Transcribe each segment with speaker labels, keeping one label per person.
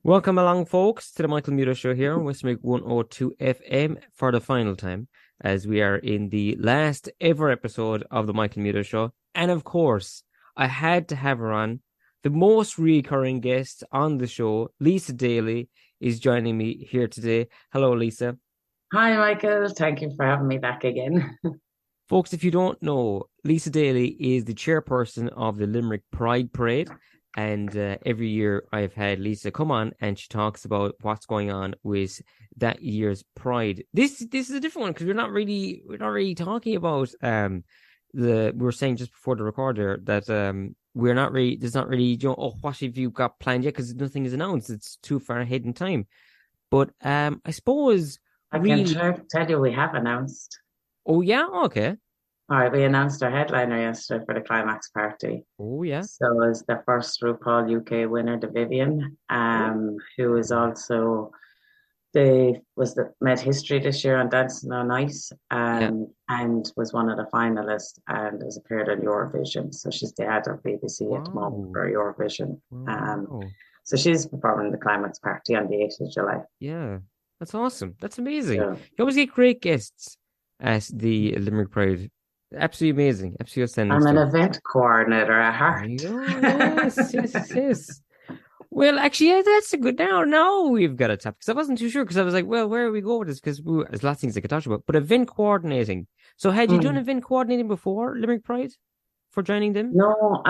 Speaker 1: Welcome along, folks, to the Michael Muto Show here on West Limerick 102 FM for the final time, as we are in the last ever episode of the Michael Muto Show. And of course, I had to have her on. The most recurring guest on the show, Lisa Daly, is joining me here today. Hello, Lisa.
Speaker 2: Hi, Michael. Thank you for having me back again.
Speaker 1: Folks, if you don't know, Lisa Daly is the chairperson of the Limerick Pride Parade. And every year I've had Lisa come on and she talks about what's going on with that year's Pride. This is a different one because we're not really talking about we were saying just before the recorder that we're not really there's not really what have you got planned yet because nothing is announced. It's too far ahead in time. But I suppose
Speaker 2: I can
Speaker 1: really
Speaker 2: tell you we have announced.
Speaker 1: oh yeah, okay.
Speaker 2: All right, we announced our headliner yesterday for the climax party.
Speaker 1: Oh yeah.
Speaker 2: So it's the first RuPaul UK winner, the Vivian,
Speaker 1: Oh
Speaker 2: who is also they was the made history this year on Dancing on Ice,
Speaker 1: yeah.
Speaker 2: and was one of the finalists and has appeared on Eurovision. So she's the head of BBC at the moment
Speaker 1: Wow.
Speaker 2: for Eurovision. Um,
Speaker 1: Wow.
Speaker 2: so she's performing the climax party on the 8th of July.
Speaker 1: Yeah, that's awesome. That's amazing.
Speaker 2: So
Speaker 1: You always get great guests at the Limerick Pride. Absolutely amazing. Absolutely outstanding
Speaker 2: I'm an
Speaker 1: stuff.
Speaker 2: event coordinator at
Speaker 1: There
Speaker 2: heart.
Speaker 1: you go. Yes, yes, yes. Well, actually, yeah, that's a good. Now we've got a topic because I wasn't too sure because I was like, well, where are we going with this? Because there's lots of things I could talk about. But event coordinating. So, had you done
Speaker 2: Mm.
Speaker 1: event coordinating before Limerick Pride for joining them?
Speaker 2: No,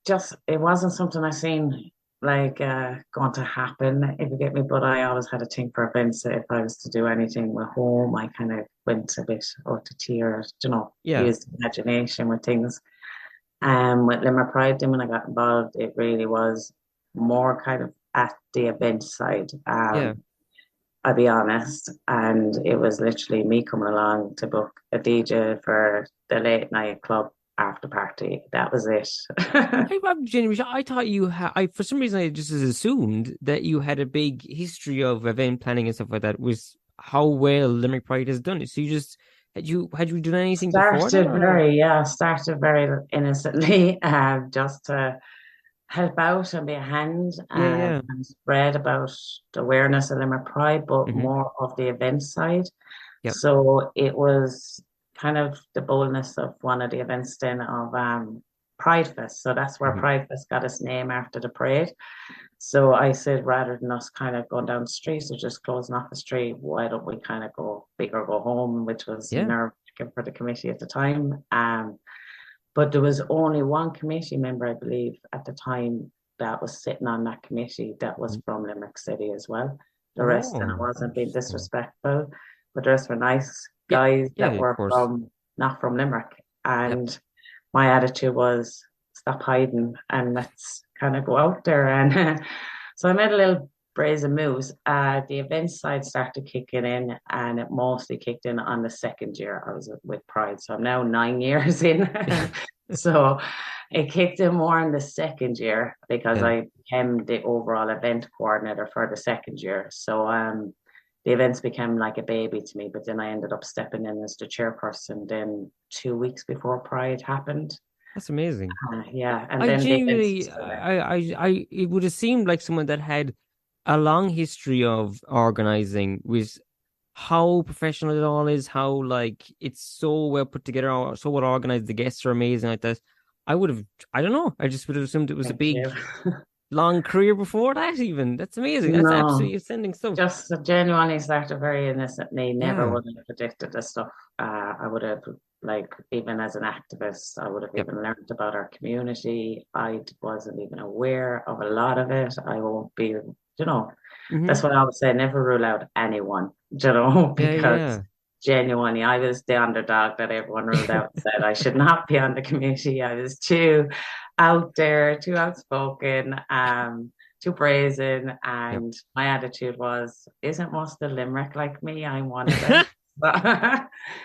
Speaker 2: just it wasn't something I seen like going to happen, if you get me. But I always had a thing for events. If I was to do anything with home, I kind of went a bit out to tears,
Speaker 1: Yeah.
Speaker 2: used imagination with things. With Limerick Pride, then when I got involved, it really was more kind of at the event side.
Speaker 1: Yeah.
Speaker 2: I'll be honest. And it was literally me coming along to book a DJ for the late night club after party. That was it.
Speaker 1: I'm genuinely shocked. I thought you had. I for some reason I just assumed that you had a big history of event planning and stuff like that. Was how well Limerick Pride has done it. So you just had you done anything before that or no?
Speaker 2: Started very innocently, just to help out and be a hand,
Speaker 1: Yeah, yeah.
Speaker 2: and spread about the awareness of Limerick Pride, but
Speaker 1: Mm-hmm.
Speaker 2: more of the event side.
Speaker 1: Yep.
Speaker 2: So it was kind of the boldness of one of the events then of Pride Fest. So that's where
Speaker 1: Mm-hmm.
Speaker 2: Pride Fest got its name after the parade. So I said, rather than us kind of going down the street or just closing off the street, why don't we kind of go big or go home, which was
Speaker 1: Yeah.
Speaker 2: nerve-wracking for the committee at the time. But there was only one committee member, I believe, at the time that was sitting on that committee that was
Speaker 1: Mhm.
Speaker 2: from Limerick City as well. The rest, and it
Speaker 1: Oh,
Speaker 2: wasn't being
Speaker 1: interesting.
Speaker 2: disrespectful, but the rest were nice
Speaker 1: Yeah.
Speaker 2: guys
Speaker 1: Yeah,
Speaker 2: that
Speaker 1: of
Speaker 2: were
Speaker 1: course.
Speaker 2: from not from Limerick.
Speaker 1: Yep.
Speaker 2: And my attitude was stop hiding and let's kind of go out there. And so I made a little brazen moves. The event side started kicking in, and it mostly kicked in on the second year I was with Pride. So I'm now 9 years in. So it kicked in more in the second year because
Speaker 1: Yeah.
Speaker 2: I became the overall event coordinator for the second year. So the events became like a baby to me, but then I ended up stepping in as the chairperson then 2 weeks before Pride happened.
Speaker 1: That's amazing.
Speaker 2: Yeah, and
Speaker 1: I
Speaker 2: then the events
Speaker 1: genuinely,
Speaker 2: started.
Speaker 1: it would have seemed like someone that had a long history of organizing with how professional it all is, how like it's so well put together, so well organized. The guests are amazing like that. I would have, I don't know, I just would have assumed it was a
Speaker 2: Thank
Speaker 1: big,
Speaker 2: you.
Speaker 1: long career before that. Even that's amazing. That's
Speaker 2: No,
Speaker 1: absolutely ascending stuff.
Speaker 2: just genuinely started very innocently. Never
Speaker 1: Yeah.
Speaker 2: would have predicted this stuff. I would have, like, even as an activist, I would have
Speaker 1: Yep.
Speaker 2: even learned about our community. I wasn't even aware of a lot of it. I won't be,
Speaker 1: Hmm.
Speaker 2: that's what I would say. Never rule out anyone,
Speaker 1: Yeah.
Speaker 2: because
Speaker 1: Yeah.
Speaker 2: genuinely, I was the underdog that everyone ruled out and said I should not be on the committee. I was too out there, too outspoken. Too brazen.
Speaker 1: Yep.
Speaker 2: And my attitude was, isn't most of Limerick like me? I'm one of them.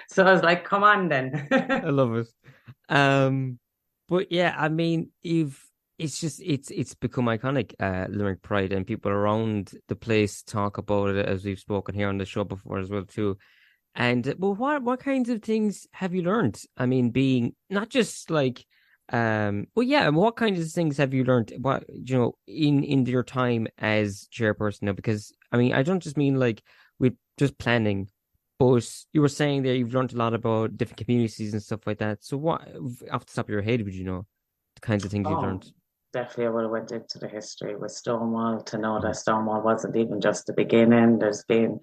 Speaker 2: So I was like, come on then.
Speaker 1: I love it. Um, but yeah, I mean, if it's just it's become iconic, Limerick Pride, and people around the place talk about it as we've spoken here on the show before as well too. And well, what kinds of things have you learned? I mean, being not just like Well, yeah. And what kinds of things have you learned? What in your time as chairperson now? Because I mean, I don't just mean like with just planning, but you were saying there you've learned a lot about different communities and stuff like that. So, what off the top of your head would you know the kinds of things you've
Speaker 2: Oh,
Speaker 1: learned?
Speaker 2: definitely I would have went into the history with Stonewall to know
Speaker 1: Mhm.
Speaker 2: that Stonewall wasn't even just the beginning. There's been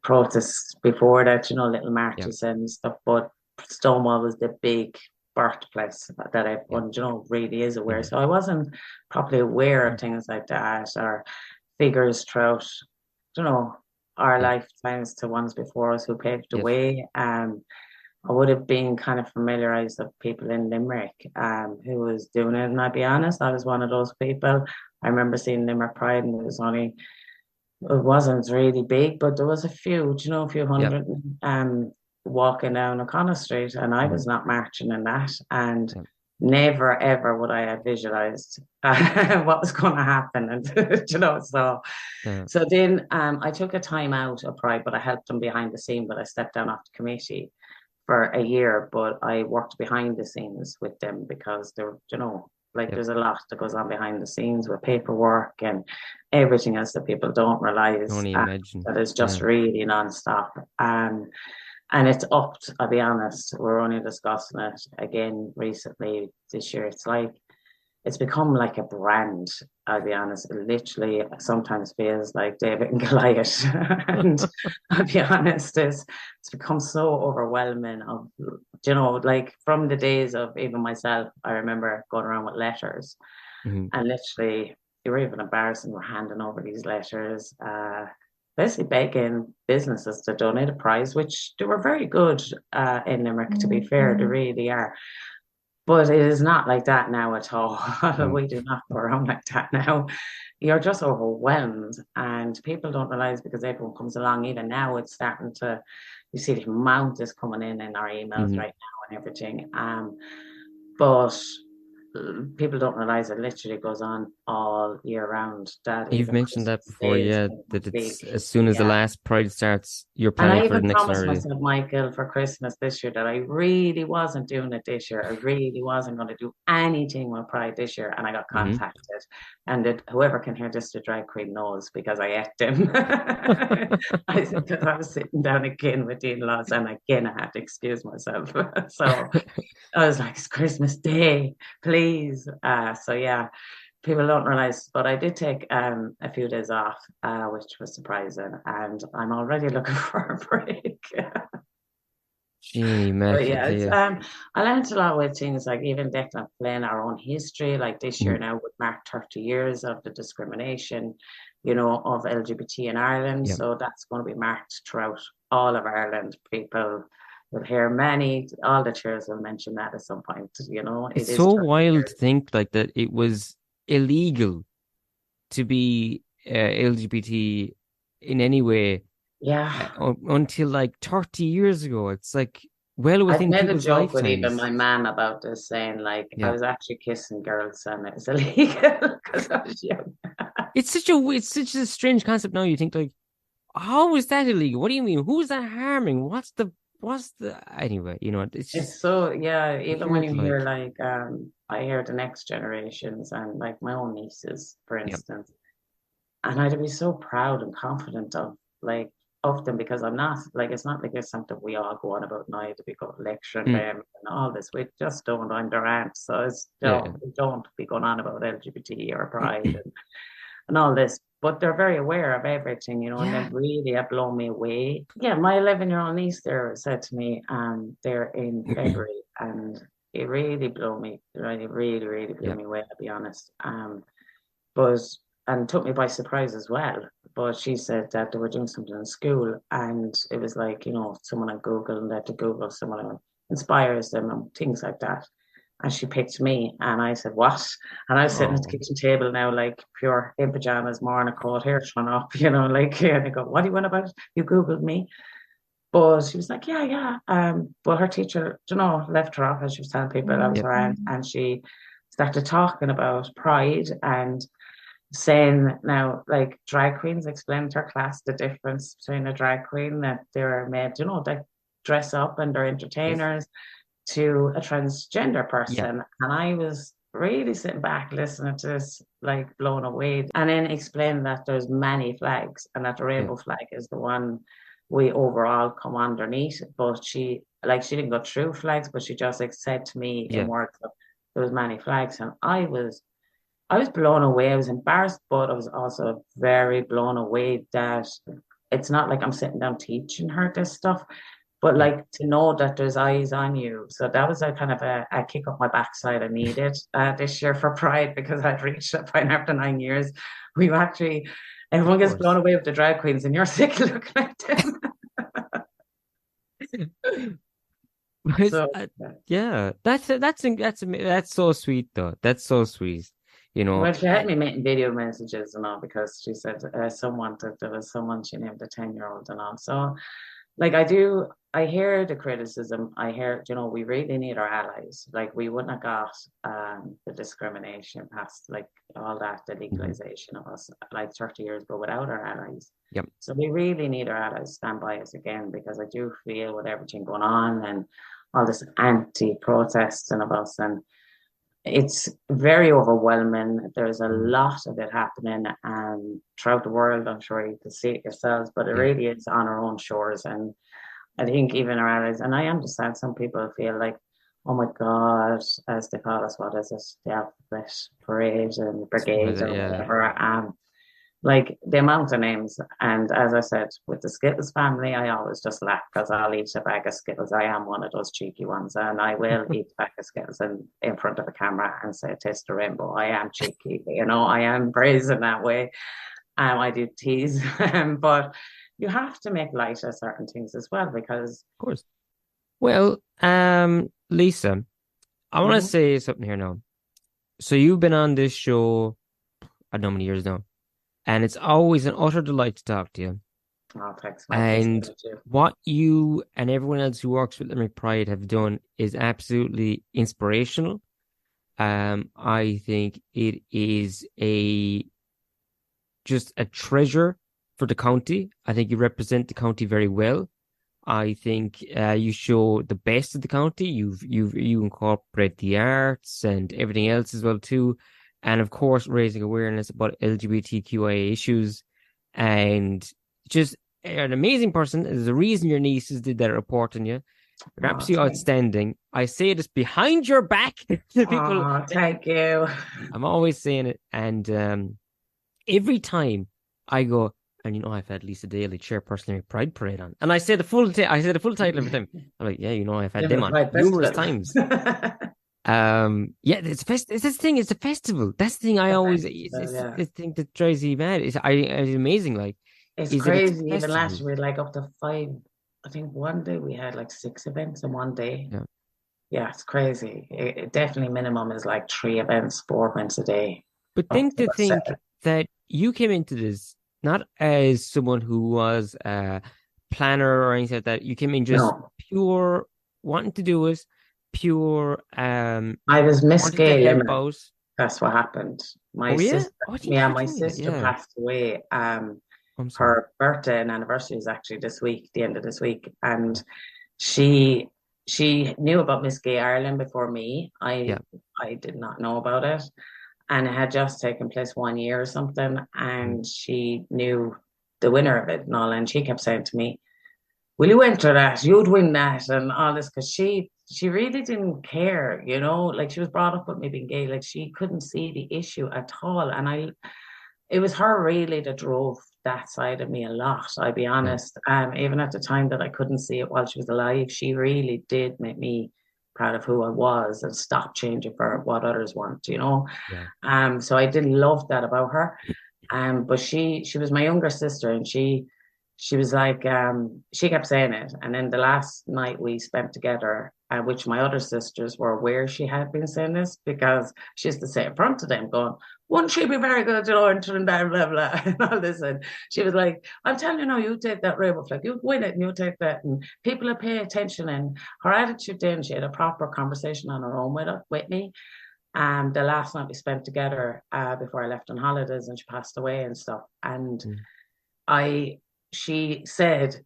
Speaker 2: protests before that, little
Speaker 1: Yeah,
Speaker 2: marches and stuff, but Stonewall was the big birthplace that
Speaker 1: yeah,
Speaker 2: everyone, really is aware.
Speaker 1: mhm,
Speaker 2: So I wasn't properly aware
Speaker 1: mm,
Speaker 2: of things like that or figures throughout, you know, our
Speaker 1: yeah,
Speaker 2: lifetimes to ones before us who paved the
Speaker 1: yes,
Speaker 2: way. I would have been kind of familiarized with people in Limerick who was doing it. And I'll be honest, I was one of those people. I remember seeing Limerick Pride and it wasn't really big, but there was a few, a few
Speaker 1: yeah,
Speaker 2: hundred walking down O'Connell Street, and I
Speaker 1: mhm,
Speaker 2: was not marching in that. And
Speaker 1: yeah,
Speaker 2: never ever would I have visualized what was going to happen. And
Speaker 1: yeah,
Speaker 2: so then I took a time out of Pride, but I helped them behind the scene, but I stepped down off the committee for a year, but I worked behind the scenes with them because like
Speaker 1: yep.
Speaker 2: there's a lot that goes on behind the scenes with paperwork and everything else that people don't
Speaker 1: Can
Speaker 2: realize
Speaker 1: only imagine.
Speaker 2: that is just
Speaker 1: Yeah.
Speaker 2: really nonstop. And it's upped, I'll be honest. We're only discussing it again recently this year. It's become like a brand, I'll be honest. It literally sometimes feels like David and Goliath. And I'll be honest, it's become so overwhelming of like from the days of even myself, I remember going around with letters
Speaker 1: Mhm.
Speaker 2: and literally they were even embarrassing. We're handing over these letters, basically begging businesses to donate a prize, which they were very good in Limerick, to be fair, they really are. But it is not like that now at all.
Speaker 1: Mhm.
Speaker 2: We do not go around like that now. You're just overwhelmed, and people don't realize because everyone comes along. Even now, it's starting to. You see the amount is coming in our emails
Speaker 1: Mhm.
Speaker 2: right now and everything. But people don't realize it literally goes on all year round. That
Speaker 1: You've
Speaker 2: even
Speaker 1: mentioned
Speaker 2: Christmas
Speaker 1: that before,
Speaker 2: Day is
Speaker 1: yeah,
Speaker 2: kind
Speaker 1: that
Speaker 2: of big.
Speaker 1: it's as soon as the
Speaker 2: Yeah.
Speaker 1: last Pride starts, you're
Speaker 2: And
Speaker 1: planning
Speaker 2: I
Speaker 1: for the
Speaker 2: even
Speaker 1: next one
Speaker 2: promised
Speaker 1: already.
Speaker 2: myself, Michael, for Christmas this year that I really wasn't doing it this year. I really wasn't going to do anything with Pride this year. And I got
Speaker 1: Hmm.
Speaker 2: contacted. And whoever can hear this, the drag queen knows because I ate them. Because I was sitting down again with the in-laws and again I had to excuse myself. So I was like, it's Christmas Day, please. So yeah, people don't realize, but I did take a few days off, which was surprising, and I'm already looking for a break.
Speaker 1: Genie
Speaker 2: But
Speaker 1: Mac, I
Speaker 2: yeah,
Speaker 1: tell
Speaker 2: it's
Speaker 1: you.
Speaker 2: I learned a lot with things like even Declan playing our own history. Like this year
Speaker 1: Mhm.
Speaker 2: now would mark 30 years of the discrimination, of LGBT in Ireland.
Speaker 1: Yeah.
Speaker 2: So that's going to be marked throughout all of Ireland. People will hear all the chairs will mention that at some point.
Speaker 1: It's
Speaker 2: It is
Speaker 1: so
Speaker 2: 30
Speaker 1: wild to
Speaker 2: years.
Speaker 1: think like that it was illegal to be LGBT in any way
Speaker 2: Yeah.
Speaker 1: until like 30 years ago. It's like well
Speaker 2: I've
Speaker 1: within
Speaker 2: made a
Speaker 1: people's
Speaker 2: joke with even
Speaker 1: lifetimes.
Speaker 2: my mom about this, saying like I
Speaker 1: Yeah.
Speaker 2: was actually kissing girls and it was illegal because I was young.
Speaker 1: It's such a strange concept now. You think like, how is that illegal? What do you mean? Who's that harming? What's the anyway, it's just
Speaker 2: It's so yeah, even when
Speaker 1: weird
Speaker 2: you hear
Speaker 1: like
Speaker 2: like I hear the next generations and like my own nieces, for
Speaker 1: yeah.
Speaker 2: instance, and I'd be so proud and confident of them because I'm not like it's not like it's something we all go on about now to be go lecturing
Speaker 1: Mm,
Speaker 2: them and all this. We just don't I'm their aunt. So it's
Speaker 1: yeah.
Speaker 2: we don't be going on about LGBT or pride and all this. But they're very aware of everything, and they
Speaker 1: Yeah.
Speaker 2: really have blown me away. Yeah, my 11-year-old niece there said to me, they're in February, and it really blew me, right? It really, really blew
Speaker 1: Yeah.
Speaker 2: me away, to be honest. But and took me by surprise as well. But she said that they were doing something in school, and it was like, someone on Google and they had to Google someone who inspires them and things like that. And she picked me, and I said, "What?" And I was sitting at the
Speaker 1: Oh.
Speaker 2: kitchen table now, like pure in pajamas, morning coat, hair shone up, like, and I go, "What do you want about it? You Googled me." But she was like, "Yeah, yeah." But her teacher, left her off as she was telling people that was
Speaker 1: Yep.
Speaker 2: her aunt, and she started talking about pride and saying now, like, drag queens explained to her class the difference between a drag queen that they're made, they dress up and they're
Speaker 1: Yes.
Speaker 2: entertainers to a transgender
Speaker 1: Yeah.
Speaker 2: person. And I was really sitting back listening to this, like blown away, and then explaining that there's many flags and that the
Speaker 1: Yeah.
Speaker 2: rainbow flag is the one we overall come underneath. But she didn't go through flags, but she just like said to me in
Speaker 1: Yeah.
Speaker 2: words that there was many flags. And I was blown away. I was embarrassed, but I was also very blown away that it's not like I'm sitting down teaching her this stuff, but
Speaker 1: Yeah.
Speaker 2: like to know that there's eyes on you. So that was a kind of a kick up my backside I needed this year for Pride, because I'd reached that point after 9 years. We actually,
Speaker 1: Of
Speaker 2: everyone gets blown
Speaker 1: course.
Speaker 2: away with the drag queens, and you're sick looking at them.
Speaker 1: But,
Speaker 2: So, yeah.
Speaker 1: yeah, that's so sweet though. That's so sweet. You know,
Speaker 2: Well, she had me making video messages and all, because she said someone that there was someone she named a 10-year-old and all. So, like, I hear the criticism. I hear, we really need our allies. Like, we wouldn't have got the discrimination past, like, all that, the
Speaker 1: Mhm.
Speaker 2: legalization of us, like 30 years ago, without our allies.
Speaker 1: Yep.
Speaker 2: So we really need our allies to stand by us again, because I do feel with everything going on and all this anti-protesting of us, and it's very overwhelming. There's a
Speaker 1: Mhm.
Speaker 2: lot of it happening throughout the world. I'm sure you can see it yourselves, but it
Speaker 1: Yeah.
Speaker 2: really is on our own shores. And I think even our allies, and I understand some people feel like, oh my God, as they call us, what is it, the alphabet parade and
Speaker 1: Was
Speaker 2: brigade
Speaker 1: it?
Speaker 2: or
Speaker 1: Yeah.
Speaker 2: whatever. Like the amount of names. And as I said, with the Skittles family, I always just laugh because I'll eat a bag of Skittles. I am one of those cheeky ones, and I will eat a bag of Skittles in front of a camera and say, taste the rainbow. I am cheeky, I am brazen that way. I do tease, but you have to make light of certain things as well, because
Speaker 1: Of course. Well, Lisa, I want to
Speaker 2: mhm.
Speaker 1: say something here now. So you've been on this show, I don't know how many years now, and it's always an utter delight to talk to you.
Speaker 2: Oh, thanks, Mike. It's
Speaker 1: And
Speaker 2: good too.
Speaker 1: what you and everyone else who works with Limerick Pride have done is absolutely inspirational. I think it is a just a treasure for the county. I think you represent the county very well. I think you show the best of the county. You incorporate the arts and everything else as well too, and of course raising awareness about LGBTQIA issues, and just you're an amazing person. There's a reason your nieces did that report on you. You're
Speaker 2: Oh,
Speaker 1: absolutely
Speaker 2: thank,
Speaker 1: outstanding. I say this behind your back to people.
Speaker 2: thank you.
Speaker 1: I'm always saying it, and every time I go, and I've had Lisa Daly, chairperson of Pride Parade on, and I say the full title every time. I'm like, yeah, I've had them
Speaker 2: Limerick
Speaker 1: on
Speaker 2: Pride
Speaker 1: numerous
Speaker 2: Festival.
Speaker 1: times. Yeah, it's this thing. It's a festival. That's the thing. I
Speaker 2: The
Speaker 1: always
Speaker 2: festival,
Speaker 1: it's
Speaker 2: yeah.
Speaker 1: the thing that drives me mad. It's amazing. Like,
Speaker 2: It's
Speaker 1: is that it's a
Speaker 2: crazy. Even last
Speaker 1: festival.
Speaker 2: year, we had like up to five. I think one day we had like six events in one day.
Speaker 1: Yeah.
Speaker 2: Yeah, it's crazy. It definitely minimum is like three events, 4 events a day,
Speaker 1: But
Speaker 2: up
Speaker 1: then
Speaker 2: to
Speaker 1: to
Speaker 2: about
Speaker 1: think
Speaker 2: seven.
Speaker 1: that you came into this not as someone who was a planner or anything like that. You came in just
Speaker 2: No,
Speaker 1: pure wanting to do it, pure
Speaker 2: I was Miss
Speaker 1: wanting to
Speaker 2: Gay
Speaker 1: help
Speaker 2: Limerick.
Speaker 1: out.
Speaker 2: That's what happened. My
Speaker 1: Oh yeah?
Speaker 2: sister,
Speaker 1: Oh,
Speaker 2: yeah,
Speaker 1: you
Speaker 2: my
Speaker 1: told me that.
Speaker 2: sister
Speaker 1: Yeah.
Speaker 2: passed away.
Speaker 1: I'm sorry.
Speaker 2: Her birthday and anniversary is actually this week, the end of this week, and she she knew about Miss Gay Ireland before me.
Speaker 1: Yeah.
Speaker 2: I did not know about it, and it had just taken place 1 year or something,
Speaker 1: Mm.
Speaker 2: and she knew the winner of it and all, and she kept saying to me, will you enter that? You'd win that and all this, because she really didn't care, like she was brought up with me being gay, like she couldn't see the issue at all. And it was her really that drove that side of me a lot, I'll be
Speaker 1: Yeah.
Speaker 2: honest. Even at the time that I couldn't see it while she was alive, she really did make me proud of who I was and stop changing for what others want.
Speaker 1: Yeah.
Speaker 2: So I did love that about her. But she was my younger sister, and she was like, she kept saying it. And then the last night we spent together, which my other sisters were aware she had been saying this, because she used to say in front of them, going, wouldn't she be very good, and blah, blah, blah, and all this. And she was like, I'm telling you now, you take that rainbow flag, you win it, and you take that. And people will pay attention. And her attitude then, she had a proper conversation on her own with me. The last night we spent together before I left on holidays and she passed away and stuff. And
Speaker 1: Mm.
Speaker 2: I, she said,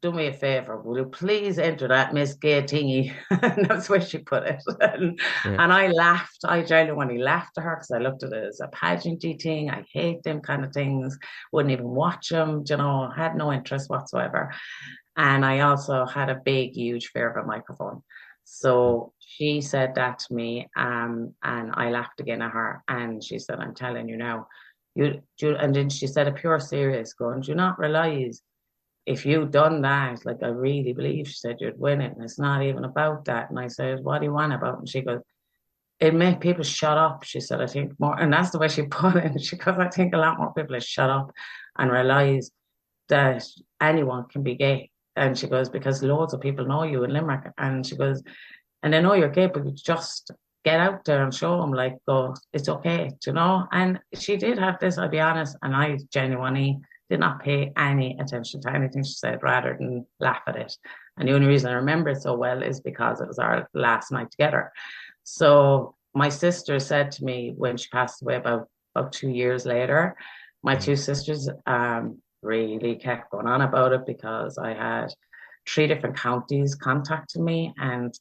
Speaker 2: do me a favor, will you please enter that Miss Gay thingy? And that's where she put it.
Speaker 1: Yeah.
Speaker 2: And I laughed. I genuinely laughed at her because I looked at it as a pageanty thing. I hate them kind of things. Wouldn't even watch them, had no interest whatsoever. And I also had a big, huge fear of a microphone. So she said that to me, and I laughed again at her. And she said, I'm telling you now, and then she said, a pure serious, going, do you not realize if you'd done that, like I really believe she said you'd win it. And it's not even about that. And I said, what do you want about? And she goes, it made people shut up. She said, I think more, and that's the way she put it. She goes, I think a lot more people have shut up and realize that anyone can be gay. And she goes, because loads of people know you in Limerick. And she goes, and they know you're gay, but you just get out there and show them, like, go, it's okay, And she did have this, I'll be honest, and I genuinely did not pay any attention to anything she said rather than laugh at it. And the only reason I remember it so well is because it was our last night together. So my sister said to me when she passed away about 2 years later, my two sisters really kept going on about it because I had three different counties contacted me and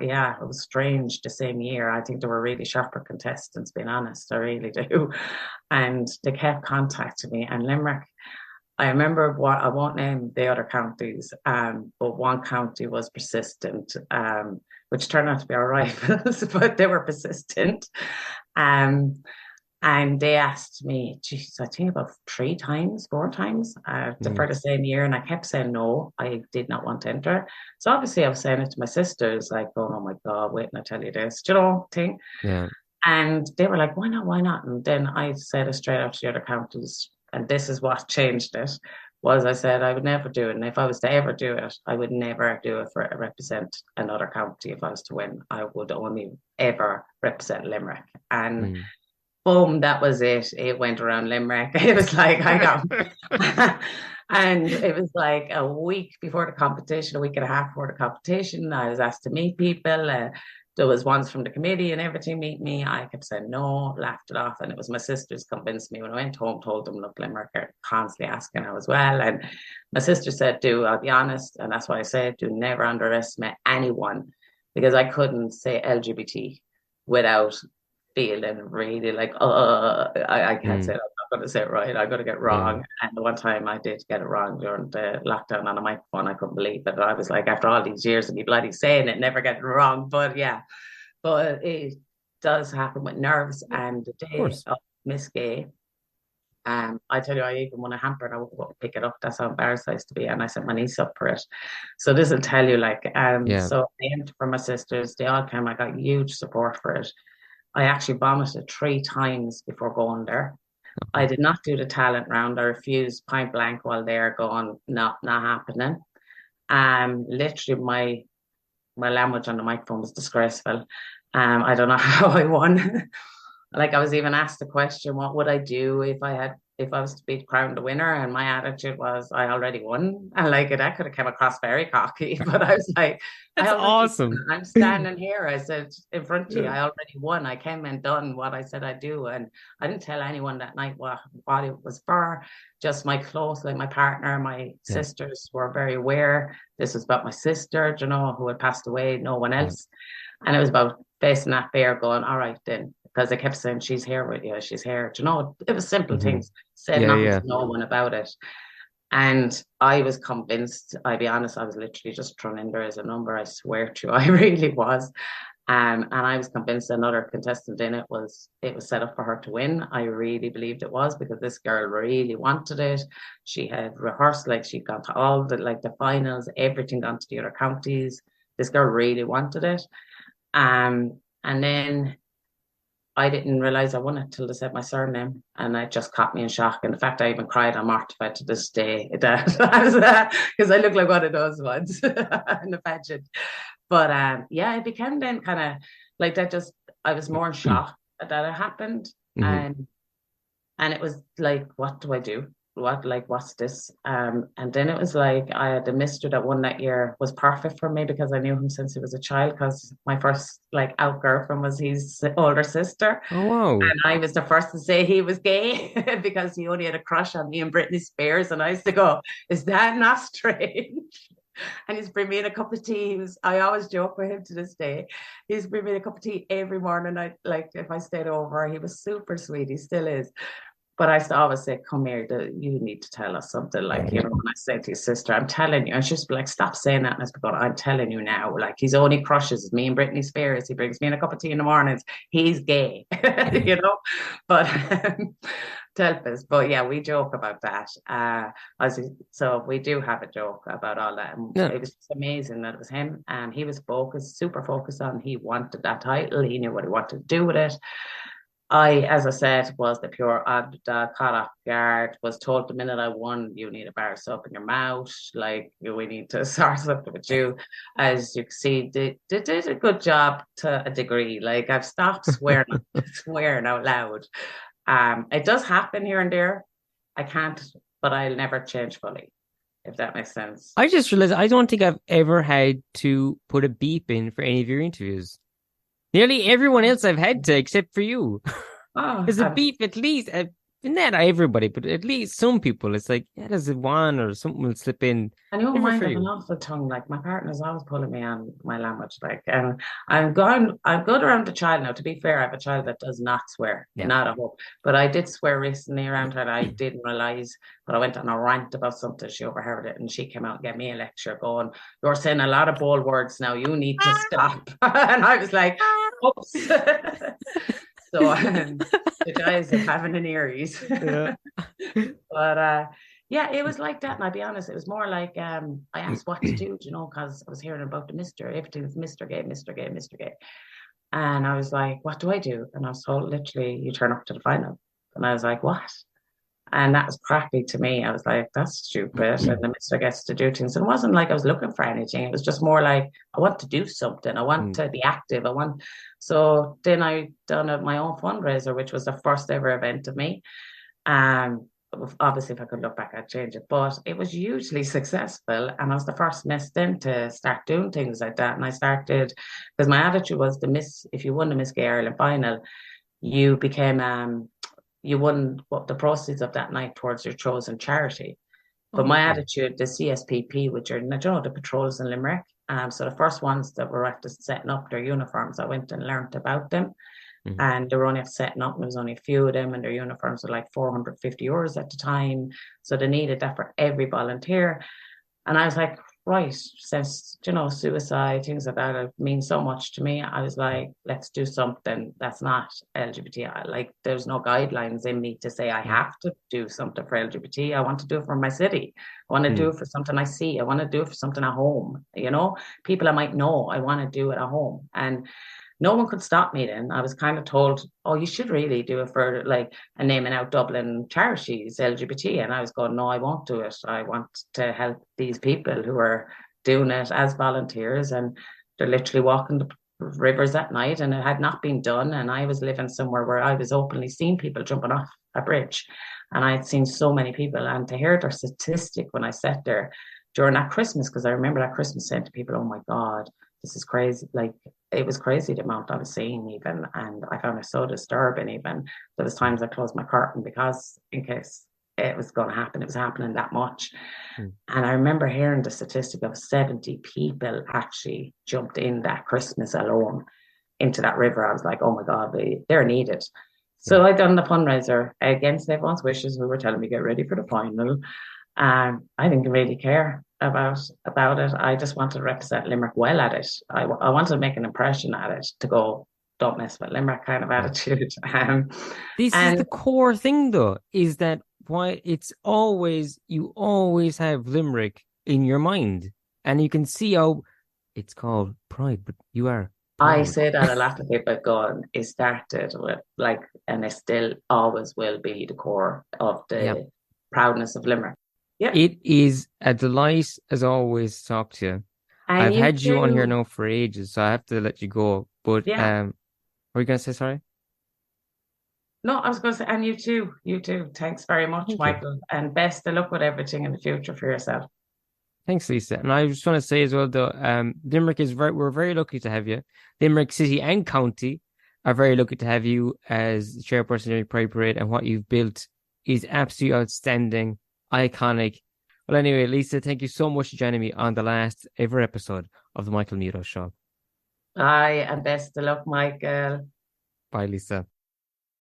Speaker 2: yeah, it was strange the same year. I think they were really sharper contestants, being honest, I really do. And they kept contacting me, and Limerick, I remember what I won't name the other counties, but one county was persistent, which turned out to be all right, but they were persistent. Um, and they asked me, geez, I think about 3 times, 4 times for the same year. And I kept saying no, I did not want to enter. So obviously I was saying it to my sisters, like, going, oh my God, wait and I tell you this, thing.
Speaker 1: Yeah.
Speaker 2: And they were like, why not? Why not? And then I said it straight out to the other counties. And this is what changed it, was I said I would never do it. And if I was to ever do it, I would never do it for represent another county. If I was to win, I would only ever represent Limerick. And boom, that was it. It went around Limerick. It was like I got, and it was like a week before the competition, a week and a half before the competition. I was asked to meet people. There was ones from the committee and everything meet me. I kept saying no, laughed it off, and it was my sisters convinced me when I went home. Told them, look, Limerick are constantly asking how as well, and my sister said, "Do I'll be honest," and that's why I said, "Do never underestimate anyone," because I couldn't say LGBT without feeling really like, I can't say it. I'm not going to say it right. I'm going to get wrong.
Speaker 1: Yeah.
Speaker 2: And the one time I did get it wrong during the lockdown on a microphone, I couldn't believe it. I was like, after all these years of me bloody saying it, never getting it wrong. But yeah, but it does happen with nerves. And the
Speaker 1: Of
Speaker 2: day
Speaker 1: course.
Speaker 2: of Miss Gay, I tell you, I even won a hamper and I wouldn't go to pick it up. That's how embarrassed I used to be. And I set my niece up for it. So this will tell you, like,
Speaker 1: Yeah.
Speaker 2: so I aimed for my sisters. They all came. I got huge support for it. I actually vomited 3 times before going there. I did not do the talent round. I refused point blank while there, going, no, not happening. Literally my language on the microphone was disgraceful. I don't know how I won. Like, I was even asked the question, what would I do if I was to be crowned the winner? And my attitude was, I already won. And like, that could have come across very cocky, but I was like, I
Speaker 1: That's
Speaker 2: already
Speaker 1: awesome.
Speaker 2: won. I'm standing here. I said, in front of you,
Speaker 1: Yeah.
Speaker 2: I already won. I came and done what I said I'd do. And I didn't tell anyone that night what it was for. Just my close, like my partner, my
Speaker 1: Yeah.
Speaker 2: sisters were very aware. This was about my sister, who had passed away, no one
Speaker 1: Yeah.
Speaker 2: else. And it was about facing that fear, going, all right, then, because I kept saying, she's here with you, she's here. It was simple things, said
Speaker 1: Yeah.
Speaker 2: nothing to
Speaker 1: Yeah.
Speaker 2: no one about it. And I was convinced, I'll be honest, I was literally just thrown in there as a number. I swear to you, I really was. And I was convinced another contestant in it was set up for her to win. I really believed it was because this girl really wanted it. She had rehearsed, like she'd gone to all the finals, everything, gone to the other counties. This girl really wanted it. And then I didn't realize I won it till they said my surname, and it just caught me in shock. And in fact, I even cried. I'm mortified to this day that because I look like one of those ones in the pageant. But yeah, it became then kind of like that. Just I was more in shock that it happened,
Speaker 1: Hmm.
Speaker 2: and it was like, what do I do? what's this? And then it was like I had a mister that won that year was perfect for me because I knew him since he was a child because my first like out girlfriend was his older sister.
Speaker 1: Oh wow.
Speaker 2: And I was the first to say he was gay because he only had a crush on me and Britney Spears. And I used to go, is that not strange? And he's bring me in a cup of tea. I always joke with him to this day. He's bring me a cup of tea every morning. I like if I stayed over. He was super sweet. He still is. But I used to always say, "Come here, you need to tell us something." Like when I say to your sister, "I'm telling you," and she's like, "Stop saying that." And I was going, "I'm telling you now." Like his only crushes me and Britney Spears. He brings me in a cup of tea in the mornings. He's gay, you know. But tell us. But yeah, we joke about that. So we do have a joke about all that. And
Speaker 1: Yeah.
Speaker 2: it was just amazing that it was him. He was focused, super focused on. He wanted that title. He knew what he wanted to do with it. I, as I said, was the pure caught off guard, was told the minute I won, you need a bar of soap in your mouth, like we need to start something with you. As you can see, did a good job to a degree. Like I've stopped swearing, swearing out loud. It does happen here and there. I can't, but I'll never change fully, if that makes sense.
Speaker 1: I just realized I don't think I've ever had to put a beep in for any of your interviews. Nearly everyone else I've had to, except for you.
Speaker 2: Oh,
Speaker 1: There's a beep at least. Not everybody, but at least some people. It's like, yeah, there's a one or something will slip in.
Speaker 2: I don't
Speaker 1: Never
Speaker 2: mind
Speaker 1: for
Speaker 2: of an
Speaker 1: you.
Speaker 2: awful tongue. Like my partner's always pulling me on my language. Like, and I'm good around the child now. To be fair, I have a child that does not swear,
Speaker 1: Yeah.
Speaker 2: not a hope. But I did swear recently around her. And I didn't realize, but I went on a rant about something. She overheard it, and she came out and gave me a lecture, going, "You're saying a lot of bold words now. You need to stop." And I was like, "Oops." So the guys are having an ears.
Speaker 1: Yeah.
Speaker 2: But yeah, it was like that. And I'll be honest, it was more like I asked what to do, you know, because I was hearing about the Mister, everything was Mr. Gay, Mr. Gay, Mr. Gay. And I was like, what do I do? And I was told literally you turn up to the final. And I was like, what? And that was crappy to me. I was like, that's stupid. And the Mister gets to do things. And it wasn't like I was looking for anything. It was just more like I want to do something. I want
Speaker 1: Mm.
Speaker 2: to be active. I want so then I done my own fundraiser, which was the first ever event of me. Um, Obviously, if I could look back, I'd change it, but it was hugely successful. And I was the first Miss then to start doing things like that. And I started because my attitude was the Miss, if you won the Miss Gay Ireland final, you became, you won what the proceeds of that night towards your chosen charity. But my
Speaker 1: Oh.
Speaker 2: attitude, the CSPP, which are, you know, the patrols in Limerick. So the first ones that were after setting up their uniforms, I went and learned about them
Speaker 1: Mhm.
Speaker 2: and they were only setting up, and there was only a few of them, and their uniforms were like €450 at the time. So they needed that for every volunteer. And I was like, right, since you know, suicide, things like that mean so much to me. I was like, let's do something that's not LGBT. Like there's no guidelines in me to say I
Speaker 1: Mm.
Speaker 2: have to do something for LGBT. I want to do it for my city. I want to do
Speaker 1: Mm.
Speaker 2: it for something I see. I want to do it for something at home, you know, people I might know. I want to do it at home. And no one could stop me then. I was kind of told, oh, you should really do it for like a naming out Dublin charities, LGBT. And I was going, no, I won't do it. I want to help these people who are doing it as volunteers. And they're literally walking the rivers at night. And it had not been done. And I was living somewhere where I was openly seeing people jumping off a bridge. And I had seen so many people. And to hear their statistic when I sat there during that Christmas, because I remember that Christmas saying to people, oh my God, this is crazy. Like it was crazy the amount I was seeing even, and I found it so disturbing even. There was
Speaker 1: Mm.
Speaker 2: times I closed my curtain because in case it was going to happen, it was happening that much.
Speaker 1: Mm.
Speaker 2: And I remember hearing the statistic of 70 people actually jumped in that Christmas alone into that river. I was like, oh my God, they're needed.
Speaker 1: Yeah.
Speaker 2: So I done the fundraiser against everyone's wishes. We were telling me get ready for the final. I didn't really care about it. I just wanted to represent Limerick well at it. I wanted to make an impression at it to go, don't mess with Limerick kind of
Speaker 1: Yeah.
Speaker 2: attitude.
Speaker 1: This is
Speaker 2: And
Speaker 1: the core thing, though, is that why it's always, you always have Limerick in your mind. And you can see how it's called pride, but you are
Speaker 2: I
Speaker 1: proud.
Speaker 2: say that a lot of people going, it started with like, and it still always will be the core of
Speaker 1: Yeah.
Speaker 2: the proudness of Limerick. Yep.
Speaker 1: It is a delight, as always, to talk to you.
Speaker 2: And
Speaker 1: I've
Speaker 2: you
Speaker 1: had you on here
Speaker 2: too.
Speaker 1: now for ages, so I have to let you go. But
Speaker 2: Yeah.
Speaker 1: what are you gonna say? Sorry?
Speaker 2: No, I was going to say, and you too. You too. Thanks very much,
Speaker 1: Thank you.
Speaker 2: Michael. And best of luck with everything in the future for yourself.
Speaker 1: Thanks, Lisa. And I just want to say as well, though, Limerick is we're very lucky to have you. Limerick City and County are very lucky to have you as the chairperson of the Pride Parade, and what you've built is absolutely outstanding, iconic. Well, anyway, Lisa, thank you so much for joining me on the last ever episode of the Michael Meadows Show.
Speaker 2: Bye, and best of luck, Michael.
Speaker 1: Bye, Lisa.